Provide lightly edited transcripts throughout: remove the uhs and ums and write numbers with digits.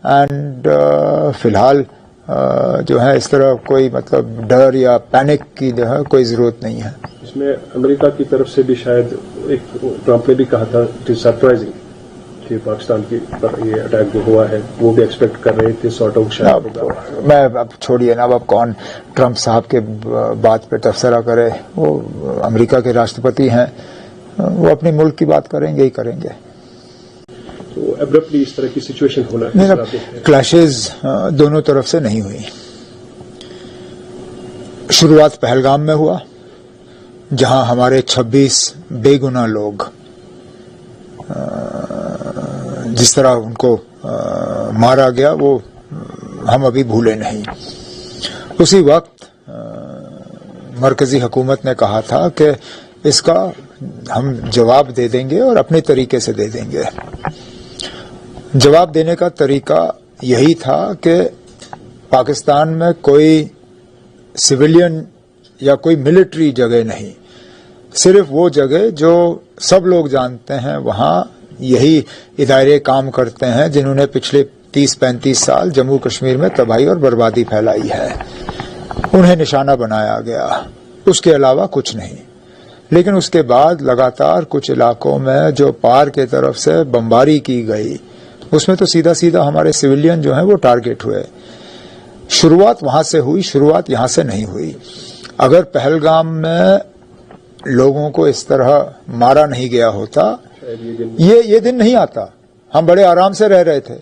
And فی الحال جو ہے اس طرح کوئی مطلب ڈر یا پینک کی جو ہے کوئی ضرورت نہیں ہے. اس میں امریکہ کی طرف سے بھی شاید ایک ٹرمپ نے بھی کہا تھا اٹ از سرپرائزنگ کہ پاکستان کی پر یہ اٹیک جو ہوا ہے وہ بھی ایکسپیکٹ کر رہے تھے سارٹ آف شاید. میں اب چھوڑیے نا, اب کون ٹرمپ صاحب کے بات پہ تبصرہ کرے, وہ امریکہ کے راشٹرپتی ہیں, وہ اپنے ملک کی بات کریں گے ہی کریں گے. تو ابرپٹلی اس طرح کی سچویشن ہونا کلیشز دونوں طرف سے نہیں ہوئی. شروعات پہلگام میں ہوا جہاں ہمارے 26 بے گناہ لوگ جس طرح ان کو مارا گیا وہ ہم ابھی بھولے نہیں. اسی وقت مرکزی حکومت نے کہا تھا کہ اس کا ہم جواب دے دیں گے اور اپنے طریقے سے دے دیں گے. جواب دینے کا طریقہ یہی تھا کہ پاکستان میں کوئی سویلین یا کوئی ملٹری جگہ نہیں, صرف وہ جگہ جو سب لوگ جانتے ہیں وہاں یہی ادارے کام کرتے ہیں جنہوں نے پچھلے 30-35 سال جموں کشمیر میں تباہی اور بربادی پھیلائی ہے, انہیں نشانہ بنایا گیا, اس کے علاوہ کچھ نہیں. لیکن اس کے بعد لگاتار کچھ علاقوں میں جو پار کی طرف سے بمباری کی گئی اس میں تو سیدھا سیدھا ہمارے سویلین جو ہیں وہ ٹارگٹ ہوئے. شروعات وہاں سے ہوئی, شروعات یہاں سے نہیں ہوئی. اگر پہلگام میں لوگوں کو اس طرح مارا نہیں گیا ہوتا یہ دن نہیں آتا. ہم بڑے آرام سے رہ رہے تھے.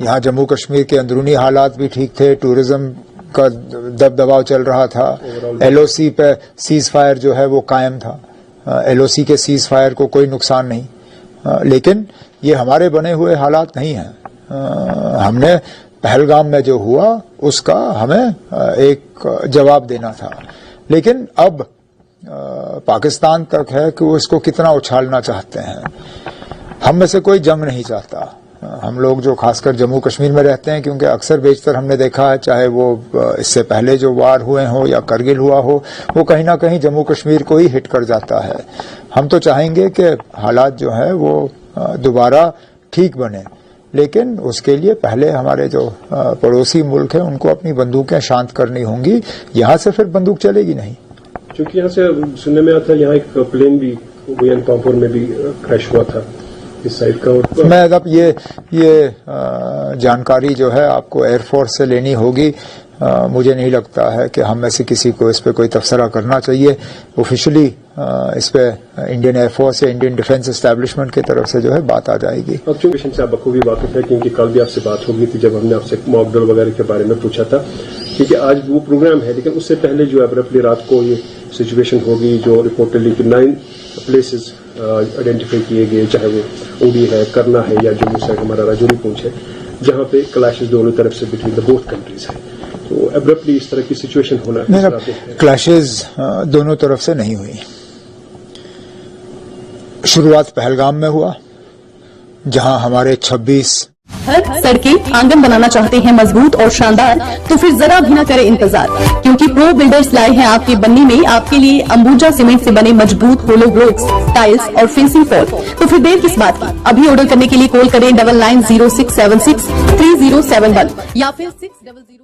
یہاں جموں کشمیر کے اندرونی حالات بھی ٹھیک تھے, ٹورزم کا دبدباؤ چل رہا تھا, ایل او سی پہ سیز فائر جو ہے وہ قائم تھا, ایل او سی کے سیز فائر کو کوئی نقصان نہیں. لیکن یہ ہمارے بنے ہوئے حالات نہیں ہیں. ہم نے پہلگام میں جو ہوا اس کا ہمیں ایک جواب دینا تھا. لیکن اب پاکستان تک ہے کہ وہ اس کو کتنا اچھالنا چاہتے ہیں. ہم میں سے کوئی جنگ نہیں چاہتا. ہم لوگ جو خاص کر جموں کشمیر میں رہتے ہیں, کیونکہ اکثر بیشتر ہم نے دیکھا ہے چاہے وہ اس سے پہلے جو وار ہوئے ہوں یا کرگل ہوا ہو, وہ کہیں نہ کہیں جموں کشمیر کو ہی ہٹ کر جاتا ہے. ہم تو چاہیں گے کہ حالات جو ہے وہ دوبارہ ٹھیک بنے, لیکن اس کے لیے پہلے ہمارے جو پڑوسی ملک ہیں ان کو اپنی بندوقیں شانت کرنی ہوں گی. یہاں سے پھر بندوق چلے گی نہیں. چونکہ یہاں سے سننے میں آتا ہے یہاں ایک پلین بھی پامپور میں بھی کریش ہوا تھا اس سائڈ کا. میں اب یہ جانکاری جو ہے آپ کو ایئر فورس سے لینی ہوگی. مجھے نہیں لگتا ہے کہ ہم میں سے کسی کو اس پہ کوئی تبصرہ کرنا چاہیے. آفیشلی اس پہ انڈین ایئر فورس یا انڈین ڈیفینس اسٹیبلشمنٹ کی طرف سے جو ہے بات آ جائے گی. اب چونکہ سے آپ بخوبی واقف ہے, کیونکہ کل بھی آپ سے بات ہوگی تھی جب ہم نے آپ سے موک ڈرل وغیرہ کے بارے میں پوچھا تھا, کیونکہ آج وہ پروگرام ہے. لیکن اس سے پہلے جو ابرپٹلی رات کو یہ سچویشن ہوگی جو رپورٹلی 9 پلیسز آئیڈینٹیفائی کیے گئے, چاہے وہ اوڈی ہے, کرنا ہے یا جموں سائڈ ہمارا راجوری پونچھ ہے, جہاں پہ کلیشز دونوں طرف سے بٹوین دا بوتھ کنٹریز ہے. تو ابرپٹلی اس طرح کی سچویشن ہونا کلیشز دونوں طرف سے نہیں ہوئی. شروعات پہلگام میں ہوا جہاں ہمارے 26 سڑکیں آنگن بنانا چاہتے ہیں مضبوط اور شاندار, تو پھر ذرا بھی نہ کرے انتظار, کیونکہ پرو بلڈرز لائے ہیں آپ کے بننے میں آپ کے لیے امبوجا سیمنٹ سے بنے مضبوط ہولو بلاکس, ٹائلز اور فینسنگ فور. تو پھر دیر کس بات کی, ابھی آرڈر کرنے کے لیے کال کریں 9906763071 یا پھر 600